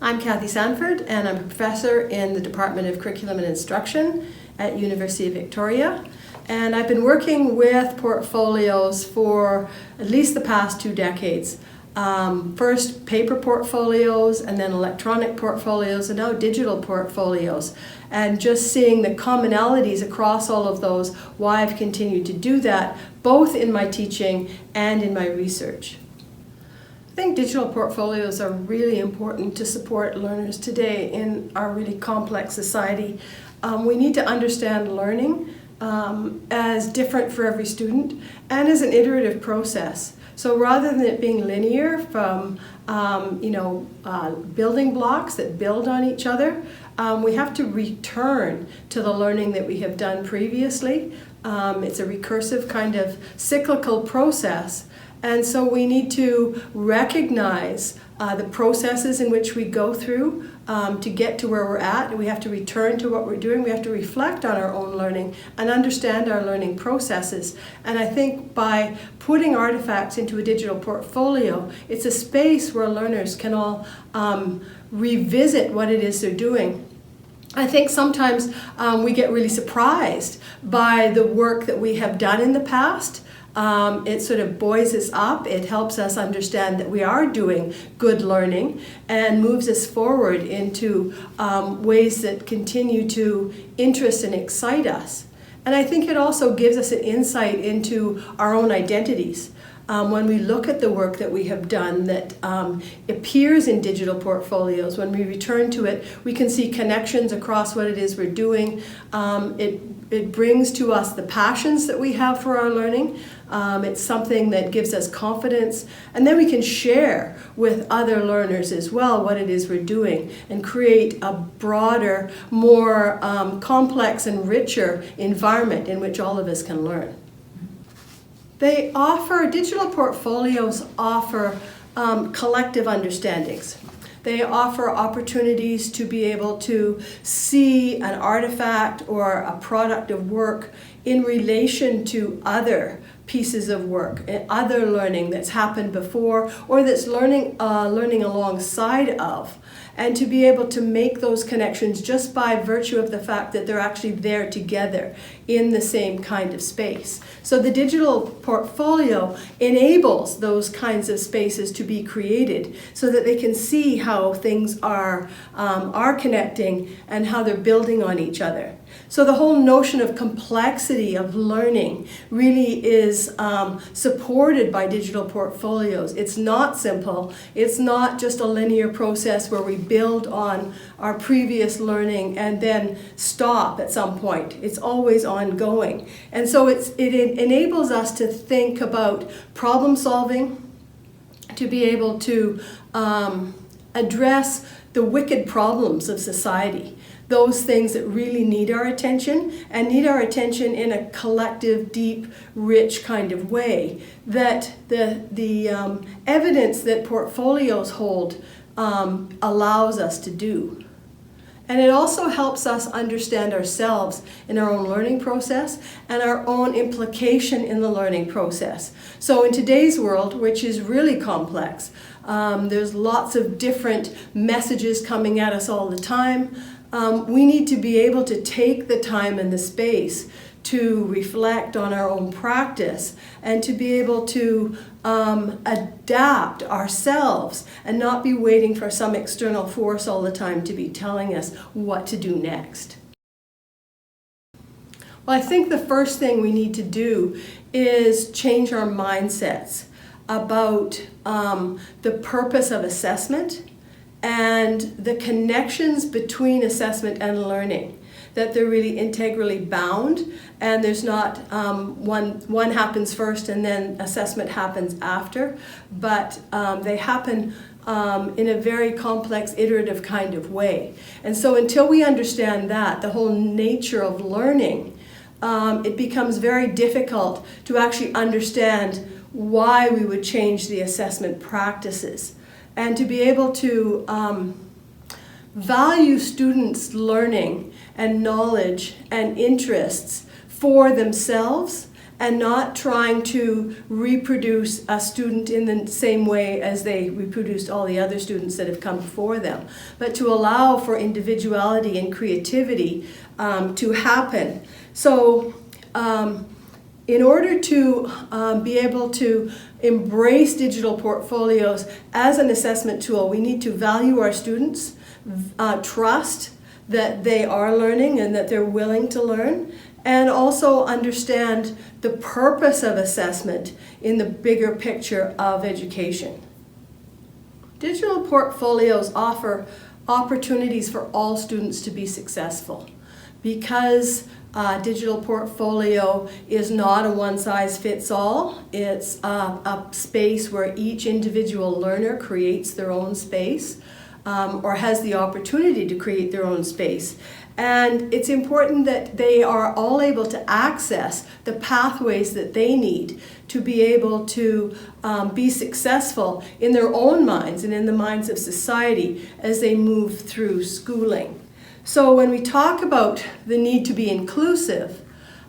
I'm Kathy Sanford, and I'm a professor in the Department of Curriculum and Instruction at University of Victoria. And I've been working with portfolios for at least the past 2 decades. First paper portfolios, and then electronic portfolios, and now digital portfolios. And just seeing the commonalities across all of those, why I've continued to do that, both in my teaching and in my research. I think digital portfolios are really important to support learners today in our really complex society. We need to understand learning as different for every student and as an iterative process. So rather than it being linear from building blocks that build on each other, we have to return to the learning that we have done previously. It's a recursive kind of cyclical process. And so we need to recognize the processes in which we go through to get to where we're at. And we have to return to what we're doing. We have to reflect on our own learning and understand our learning processes. And I think by putting artifacts into a digital portfolio, it's a space where learners can all revisit what it is they're doing. I think sometimes we get really surprised by the work that we have done in the past. It sort of buoys us up. It helps us understand that we are doing good learning and moves us forward into ways that continue to interest and excite us. And I think it also gives us an insight into our own identities. When we look at the work that we have done that appears in digital portfolios, when we return to it, we can see connections across what it is we're doing. It brings to us the passions that we have for our learning. It's something that gives us confidence, and then we can share with other learners as well what it is we're doing and create a broader, more complex and richer environment in which all of us can learn. Digital portfolios offer collective understandings. They offer opportunities to be able to see an artifact or a product of work in relation to other pieces of work, other learning that's happened before or that's learning alongside of. And to be able to make those connections just by virtue of the fact that they're actually there together in the same kind of space. So the digital portfolio enables those kinds of spaces to be created so that they can see how things are connecting and how they're building on each other. So the whole notion of complexity of learning really is supported by digital portfolios. It's not simple. It's not just a linear process where we build on our previous learning and then stop at some point. It's always ongoing. And so it enables us to think about problem solving, to be able to address the wicked problems of society. Those things that really need our attention and need our attention in a collective, deep, rich kind of way that the evidence that portfolios hold allows us to do. And it also helps us understand ourselves in our own learning process and our own implication in the learning process. So in today's world, which is really complex, there's lots of different messages coming at us all the time. We need to be able to take the time and the space to reflect on our own practice and to be able to adapt ourselves and not be waiting for some external force all the time to be telling us what to do next. Well, I think the first thing we need to do is change our mindsets about the purpose of assessment and the connections between assessment and learning, that they're really integrally bound, and there's not one happens first and then assessment happens after, but they happen in a very complex, iterative kind of way. And so until we understand that, the whole nature of learning, it becomes very difficult to actually understand why we would change the assessment practices. And to be able to value students' learning and knowledge and interests for themselves and not trying to reproduce a student in the same way as they reproduced all the other students that have come before them, but to allow for individuality and creativity to happen. So in order to be able to embrace digital portfolios as an assessment tool, we need to value our students, trust that they are learning and that they're willing to learn, and also understand the purpose of assessment in the bigger picture of education. Digital portfolios offer opportunities for all students to be successful because digital portfolio is not a one-size-fits-all. It's a space where each individual learner creates their own space or has the opportunity to create their own space. And it's important that they are all able to access the pathways that they need to be able to be successful in their own minds and in the minds of society as they move through schooling. So when we talk about the need to be inclusive,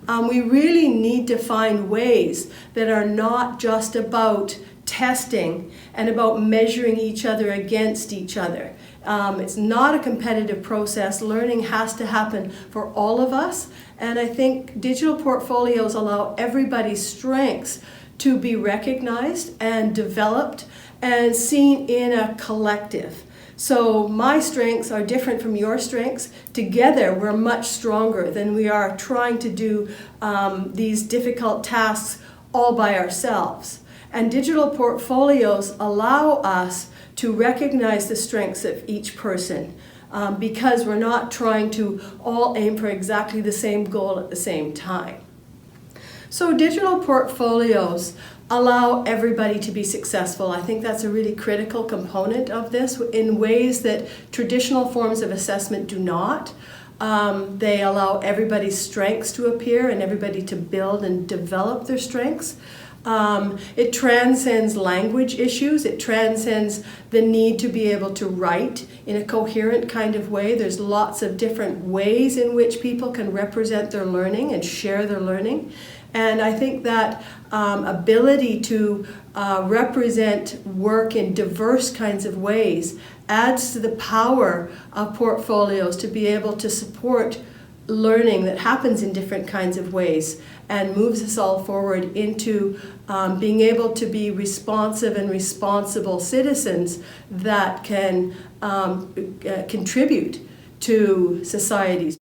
we really need to find ways that are not just about testing and about measuring each other against each other. It's not a competitive process. Learning has to happen for all of us, and I think digital portfolios allow everybody's strengths to be recognized and developed and seen in a collective. So my strengths are different from your strengths. Together we're much stronger than we are trying to do these difficult tasks all by ourselves. And digital portfolios allow us to recognize the strengths of each person because we're not trying to all aim for exactly the same goal at the same time. So digital portfolios allow everybody to be successful. I think that's a really critical component of this in ways that traditional forms of assessment do not. They allow everybody's strengths to appear and everybody to build and develop their strengths. It transcends language issues. It transcends the need to be able to write in a coherent kind of way. There's lots of different ways in which people can represent their learning and share their learning. And I think that ability to represent work in diverse kinds of ways adds to the power of portfolios to be able to support learning that happens in different kinds of ways and moves us all forward into being able to be responsive and responsible citizens that can contribute to societies.